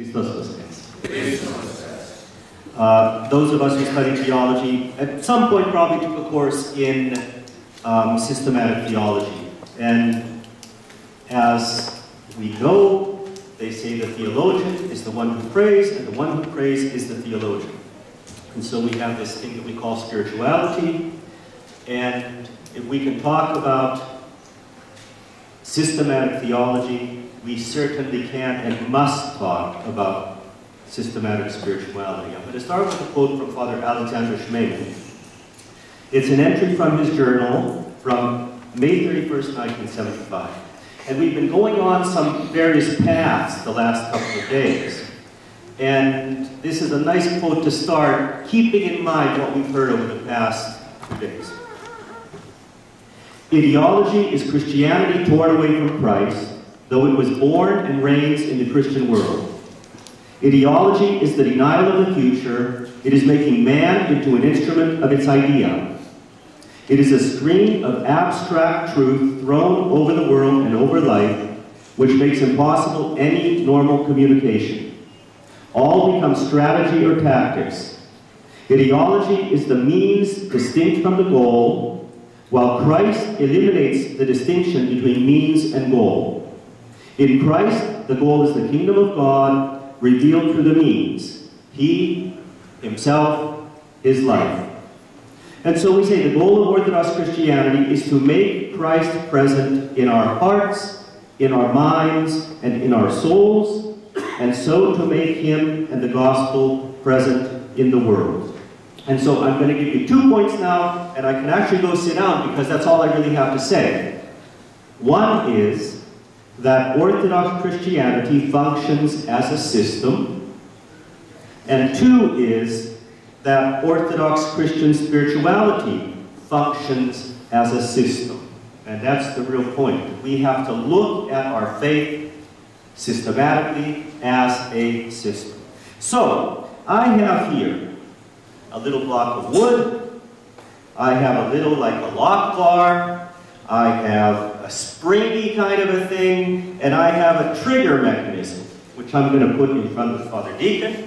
Christos Voskres. Those of us who study theology, at some point probably took a course in systematic theology. And as we know, they say the theologian is the one who prays, and the one who prays is the theologian. And so we have this thing that we call spirituality. And if we can talk about systematic theology, we certainly can and must talk about systematic spirituality. I'm going to start with a quote from Father Alexander Schmemann. It's an entry from his journal from May 31st, 1975. And we've been going on some various paths the last couple of days. And this is a nice quote to start, keeping in mind what we've heard over the past 2 days. Ideology is Christianity torn away from Christ, though it was born and reigns in the Christian world. Ideology is the denial of the future. It is making man into an instrument of its idea. It is a stream of abstract truth thrown over the world and over life, which makes impossible any normal communication. All become strategy or tactics. Ideology is the means distinct from the goal, while Christ eliminates the distinction between means and goal. In Christ, the goal is the kingdom of God revealed through the means. He, himself, is life. And so we say the goal of Orthodox Christianity is to make Christ present in our hearts, in our minds, and in our souls, and so to make him and the gospel present in the world. And so I'm going to give you 2 points now, and I can actually go sit down because that's all I really have to say. One is that Orthodox Christianity functions as a system, and 2 is that Orthodox Christian spirituality functions as a system. And that's the real point. We have to look at our faith systematically as a system. So, I have here a little block of wood. I have a little like a lock bar. I have a springy kind of a thing. And I have a trigger mechanism, which I'm going to put in front of Father Deacon.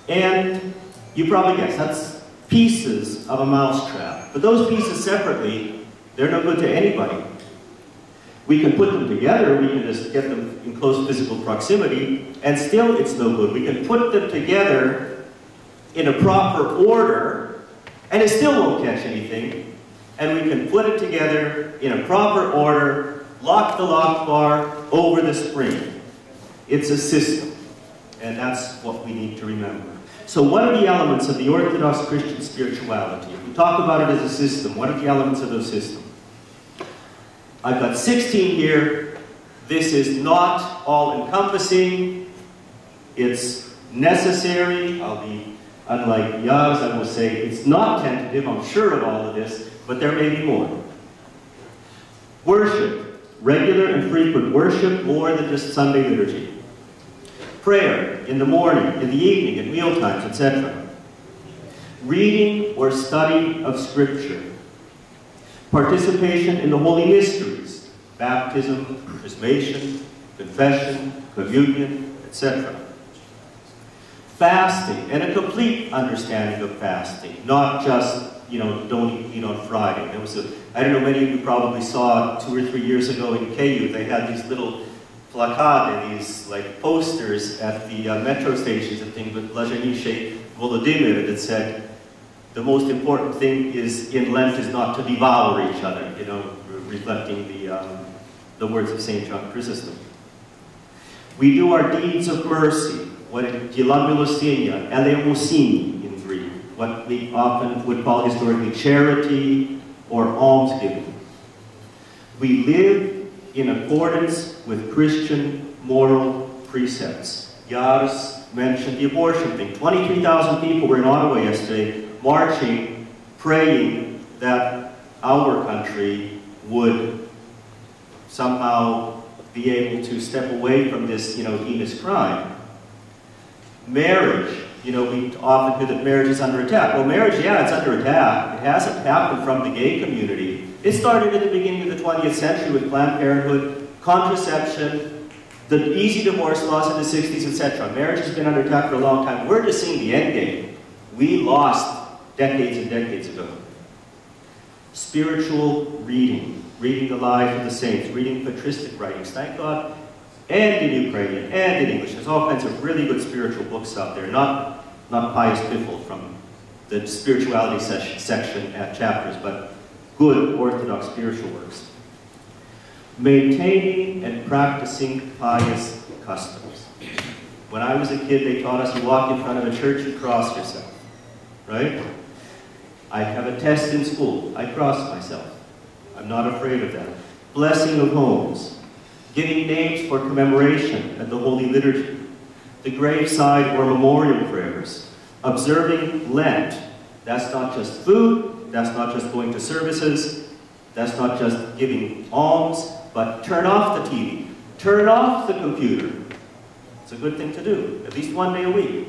And you probably guess, that's pieces of a mousetrap. But those pieces separately, they're no good to anybody. We can put them together, we can just get them in close physical proximity, and still it's no good. We can put them together in a proper order, and it still won't catch anything. And we can put it together in a proper order, lock the lock bar over the spring. It's a system, and that's what we need to remember. So what are the elements of the Orthodox Christian spirituality? If we talk about it as a system, what are the elements of the system? I've got 16 here. This is not all-encompassing. It's necessary. I'll be, unlike Yaz, I will say it's not tentative. I'm sure of all of this, but there may be more. Worship. Regular and frequent worship, more than just Sunday liturgy. Prayer in the morning, in the evening, at mealtimes, etc. Reading or study of Scripture. Participation in the holy mysteries, baptism, chrismation, confession, communion, etc. Fasting, and a complete understanding of fasting, not just, don't eat meat on Friday. There was I don't know, many of you probably saw 2 or 3 years ago in Kyiv, they had these little placard, these like posters at the metro stations and things with Blaženíše Volodymyr that said, the most important thing is in Lent is not to devour each other, reflecting the words of St. John Chrysostom. We do our deeds of mercy, what Kyivan milostinja, eleemosini in Greek, what we often would call historically charity or almsgiving. We live in accordance with Christian moral precepts. Yars mentioned the abortion thing. 23,000 people were in Ottawa yesterday marching, praying that our country would somehow be able to step away from this, heinous crime. Marriage, we often hear that marriage is under attack. Well, marriage, yeah, it's under attack. It hasn't happened from the gay community. It started at the beginning of the 20th century with Planned Parenthood contraception, the easy divorce laws in the 60s, etc. Marriage has been under attack for a long time. We're just seeing the end game. We lost decades and decades ago. Spiritual reading, reading the lives of the saints, reading patristic writings, thank God, and in Ukrainian, and in English. There's all kinds of really good spiritual books out there, not pious piffle from the spirituality section at Chapters, but good Orthodox spiritual works. Maintaining and practicing pious customs. When I was a kid, they taught us you walk in front of a church, you cross yourself, right? I have a test in school, I cross myself. I'm not afraid of that. Blessing of homes, giving names for commemoration at the Holy Liturgy, the graveside or memorial prayers, observing Lent. That's not just food, that's not just going to services, that's not just giving alms, but turn off the TV, turn off the computer. It's a good thing to do, at least one day a week.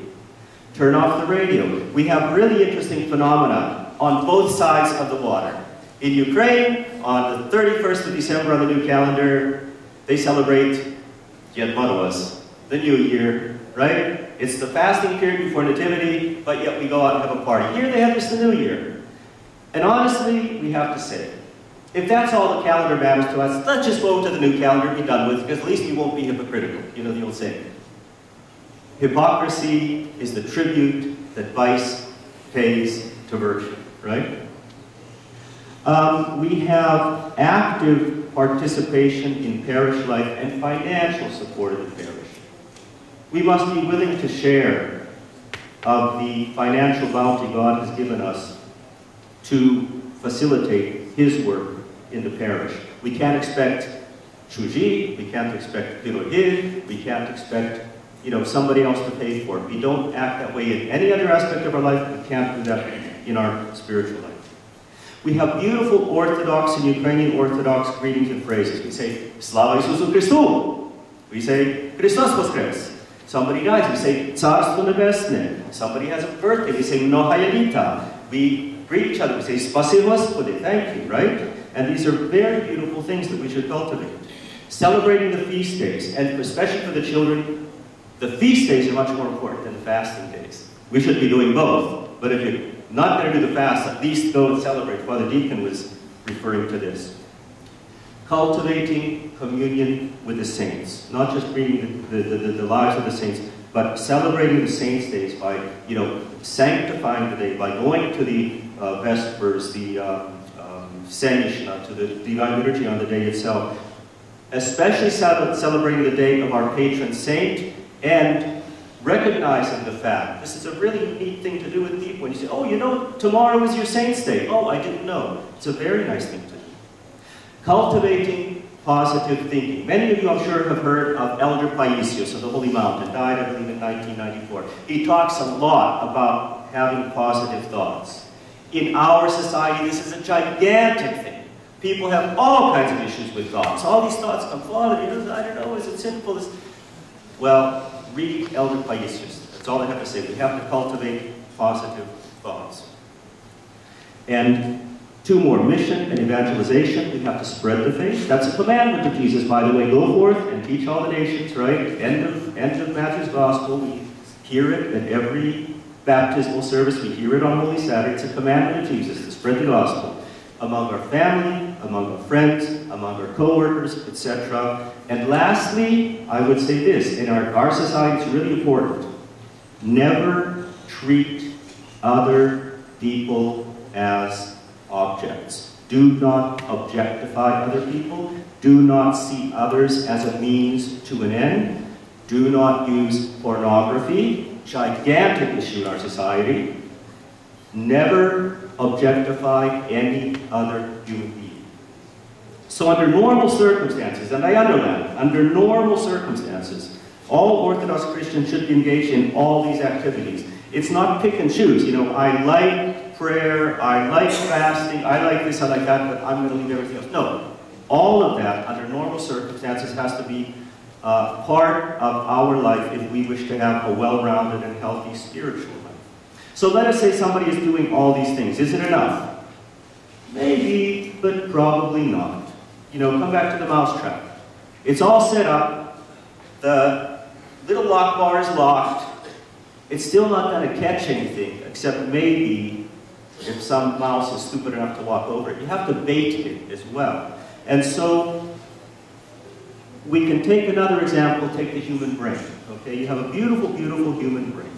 Turn off the radio. We have really interesting phenomena on both sides of the water. In Ukraine, on the 31st of December on the new calendar, they celebrate Ded Moroz, the New Year, right? It's the fasting period before Nativity, but yet we go out and have a party. Here they have just the New Year. And honestly, we have to say, if that's all the calendar matters to us, let's just go to the new calendar and be done with it, because at least we won't be hypocritical. You know the old saying. Hypocrisy is the tribute that vice pays to virtue, right? We have active participation in parish life and financial support of the parish. We must be willing to share of the financial bounty God has given us to facilitate His work in the parish. We can't expect chuji, we can't expect pirohid, we can't expect somebody else to pay for it. We don't act that way in any other aspect of our life. We can't do that in our spiritual life. We have beautiful Orthodox and Ukrainian Orthodox greetings and phrases. We say, Slava Isusu Christu. We say, Christos Voskres. Somebody dies, we say, Царство Небесне. Somebody has a birthday, we say, Mnohaya Lita. We greet each other, we say, Spasi Господи, thank you, right? And these are very beautiful things that we should cultivate. Celebrating the feast days, and especially for the children, the feast days are much more important than the fasting days. We should be doing both, but if you're not going to do the fast, at least go and celebrate. Father Deacon was referring to this. Cultivating communion with the saints, not just reading the lives of the saints, but celebrating the saints' days by, sanctifying the day, by going to the Vespers, the Semishna, to the Divine Liturgy on the day itself. Especially celebrating the day of our patron saint, and recognizing the fact, this is a really neat thing to do with people. When you say, oh, tomorrow is your saint's day. Oh, I didn't know. It's a very nice thing to do. Cultivating positive thinking. Many of you, I'm sure, have heard of Elder Paisios of the Holy Mountain, died, I believe, in 1994. He talks a lot about having positive thoughts. In our society, this is a gigantic thing. People have all kinds of issues with thoughts. All these thoughts come, Father, I don't know, is it sinful? Well, read Elder Paisios. That's all I have to say. We have to cultivate positive thoughts. And two more, mission and evangelization. We have to spread the faith. That's a commandment of Jesus, by the way. Go forth and teach all the nations, right? End of Matthew's Gospel. We hear it at every baptismal service. We hear it on Holy Saturday. It's a commandment of Jesus to spread the gospel among our family, among our friends, among our co-workers, etc. And lastly, I would say this, in our society it's really important. Never treat other people as objects. Do not objectify other people. Do not see others as a means to an end. Do not use pornography, gigantic issue in our society. Never objectify any other human being. So under normal circumstances, and I underline, under normal circumstances, all Orthodox Christians should be engaged in all these activities. It's not pick and choose. I like prayer, I like fasting, I like this, I like that, but I'm going to leave everything else. No. All of that, under normal circumstances, has to be part of our life if we wish to have a well-rounded and healthy spiritual life. So let us say somebody is doing all these things. Is it enough? Maybe, but probably not. Come back to the mousetrap. It's all set up. The little lock bar is locked. It's still not going to catch anything, except maybe if some mouse is stupid enough to walk over it. You have to bait it as well. And so we can take another example, take the human brain. Okay, you have a beautiful, beautiful human brain.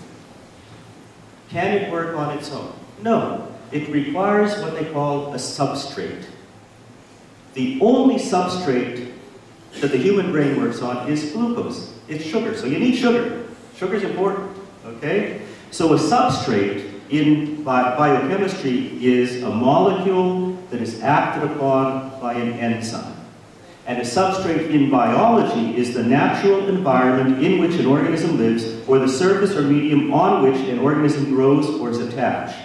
Can it work on its own? No. It requires what they call a substrate. The only substrate that the human brain works on is glucose. It's sugar. So you need sugar. Sugar is important. Okay? So a substrate in biochemistry is a molecule that is acted upon by an enzyme. And a substrate in biology is the natural environment in which an organism lives, or the surface or medium on which an organism grows or is attached.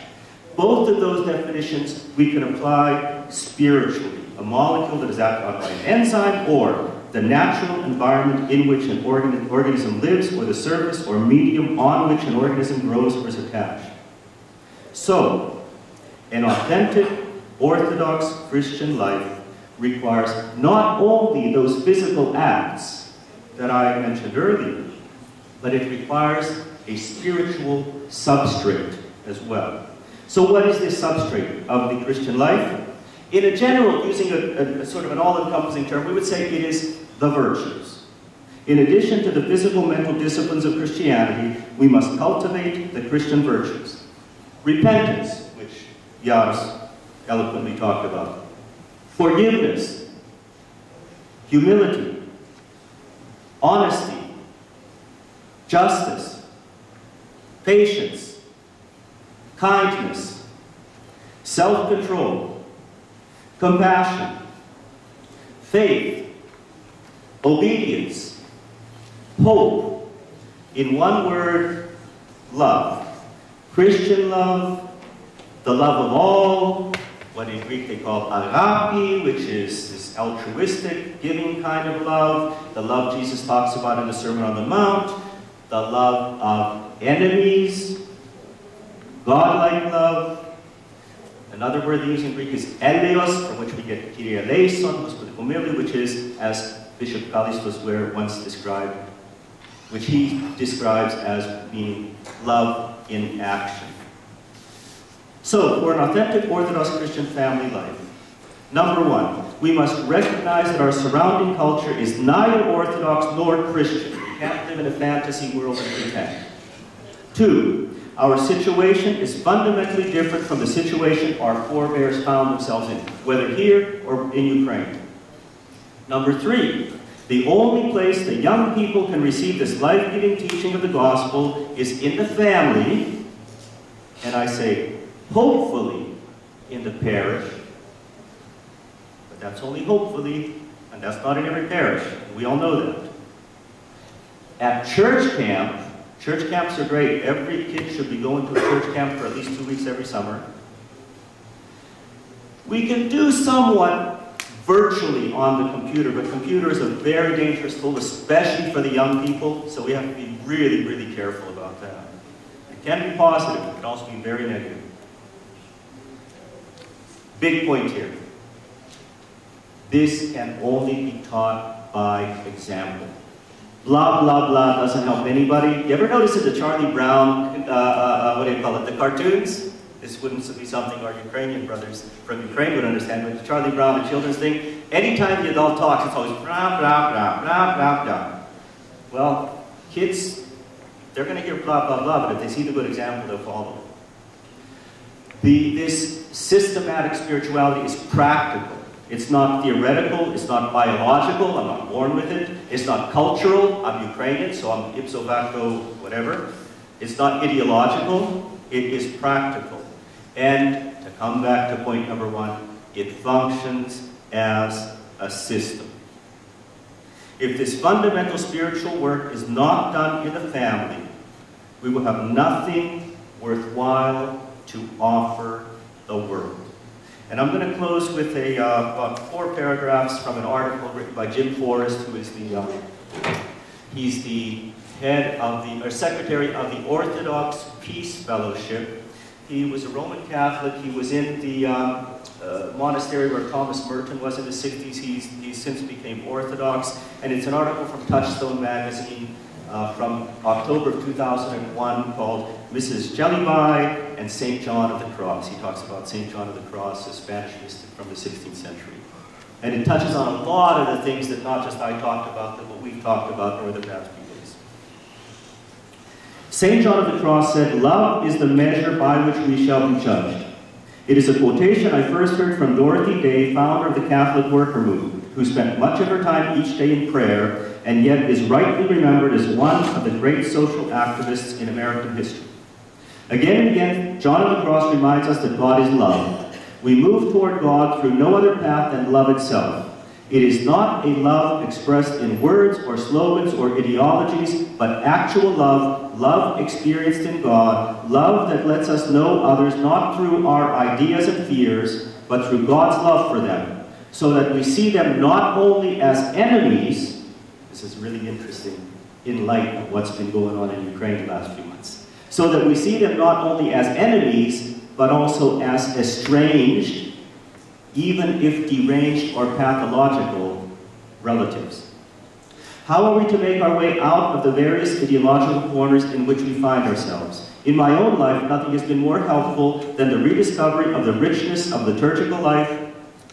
Both of those definitions we can apply spiritually. A molecule that is acted on by an enzyme, or the natural environment in which an organism lives, or the surface or medium on which an organism grows or is attached. So, an authentic, Orthodox Christian life requires not only those physical acts that I mentioned earlier, but it requires a spiritual substrate as well. So what is this substrate of the Christian life? In a general, using a sort of an all-encompassing term, we would say it is the virtues. In addition to the physical, mental disciplines of Christianity, we must cultivate the Christian virtues. Repentance, which Yaros eloquently talked about. Forgiveness, humility, honesty, justice, patience, kindness, self-control, compassion, faith, obedience, hope, in one word, love. Christian love, the love of all, what in Greek they call agape, which is this altruistic, giving kind of love, the love Jesus talks about in the Sermon on the Mount, the love of enemies, godlike love. Another word they use in Greek is eleos, from which we get Kyrie eleison, which is, as Bishop Kallistos Ware once described, which he describes as being love in action. So, for an authentic Orthodox Christian family life, number one, we must recognize that our surrounding culture is neither Orthodox nor Christian. We can't live in a fantasy world and pretend. Two, our situation is fundamentally different from the situation our forebears found themselves in, whether here or in Ukraine. Number three, the only place that young people can receive this life-giving teaching of the gospel is in the family, and I say, hopefully, in the parish. But that's only hopefully, and that's not in every parish. We all know that. At church camps are great. Every kid should be going to a church camp for at least 2 weeks every summer. We can do somewhat virtually on the computer, but computers are very dangerous tool, especially for the young people, so we have to be really, really careful about that. It can be positive, it can also be very negative. Big point here. This can only be taught by example. Blah, blah, blah doesn't help anybody. You ever notice in the Charlie Brown, what do you call it, the cartoons? This wouldn't be something our Ukrainian brothers from Ukraine would understand, but the Charlie Brown and children's thing, anytime the adult talks, it's always blah, blah, blah, blah, blah, blah. Well, kids, they're going to hear blah, blah, blah, but if they see the good example, they'll follow. This systematic spirituality is practical. It's not theoretical, it's not biological, I'm not born with it. It's not cultural, I'm Ukrainian, so I'm ipso facto whatever. It's not ideological, it is practical. And to come back to point number one, it functions as a system. If this fundamental spiritual work is not done in the family, we will have nothing worthwhile to offer the world. And I'm going to close with about 4 paragraphs from an article written by Jim Forrest, who is he's the head of or secretary of the Orthodox Peace Fellowship. He was a Roman Catholic. He was in the monastery where Thomas Merton was in the 60s. He since became Orthodox. and it's an article from Touchstone magazine from October of 2001 called Mrs. Jellyby and St. John of the Cross. He talks about St. John of the Cross, a Spanish mystic from the 16th century. And it touches on a lot of the things that not just I talked about, but what we've talked about, nor the past few days. St. John of the Cross said, "Love is the measure by which we shall be judged." It is a quotation I first heard from Dorothy Day, founder of the Catholic Worker Movement, who spent much of her time each day in prayer, and yet is rightly remembered as one of the great social activists in American history. Again and again, John of the Cross reminds us that God is love. We move toward God through no other path than love itself. It is not a love expressed in words or slogans or ideologies, but actual love, love experienced in God, love that lets us know others not through our ideas and fears, but through God's love for them, so that we see them not only as enemies. This is really interesting in light of what's been going on in Ukraine the last few months. So that we see them not only as enemies, but also as estranged, even if deranged or pathological, relatives. How are we to make our way out of the various ideological corners in which we find ourselves? In my own life, nothing has been more helpful than the rediscovery of the richness of liturgical life,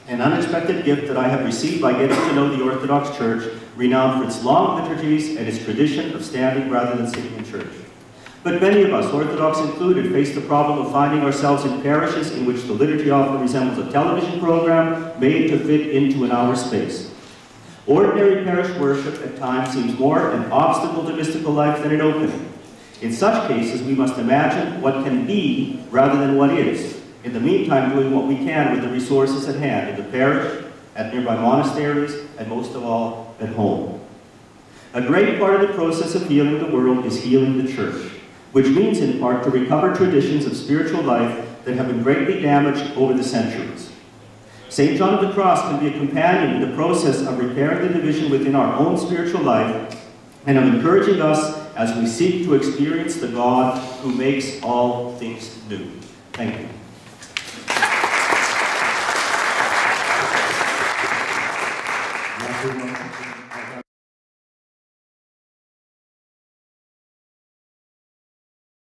an unexpected gift that I have received by getting to know the Orthodox Church, renowned for its long liturgies and its tradition of standing rather than sitting in church. But many of us, Orthodox included, face the problem of finding ourselves in parishes in which the liturgy often resembles a television program made to fit into an hour space. Ordinary parish worship at times seems more an obstacle to mystical life than an opening. In such cases, we must imagine what can be rather than what is. In the meantime, doing what we can with the resources at hand, in the parish, at nearby monasteries, and most of all, at home. A great part of the process of healing the world is healing the church, which means in part to recover traditions of spiritual life that have been greatly damaged over the centuries. St. John of the Cross can be a companion in the process of repairing the division within our own spiritual life, and of encouraging us as we seek to experience the God who makes all things new. Thank you.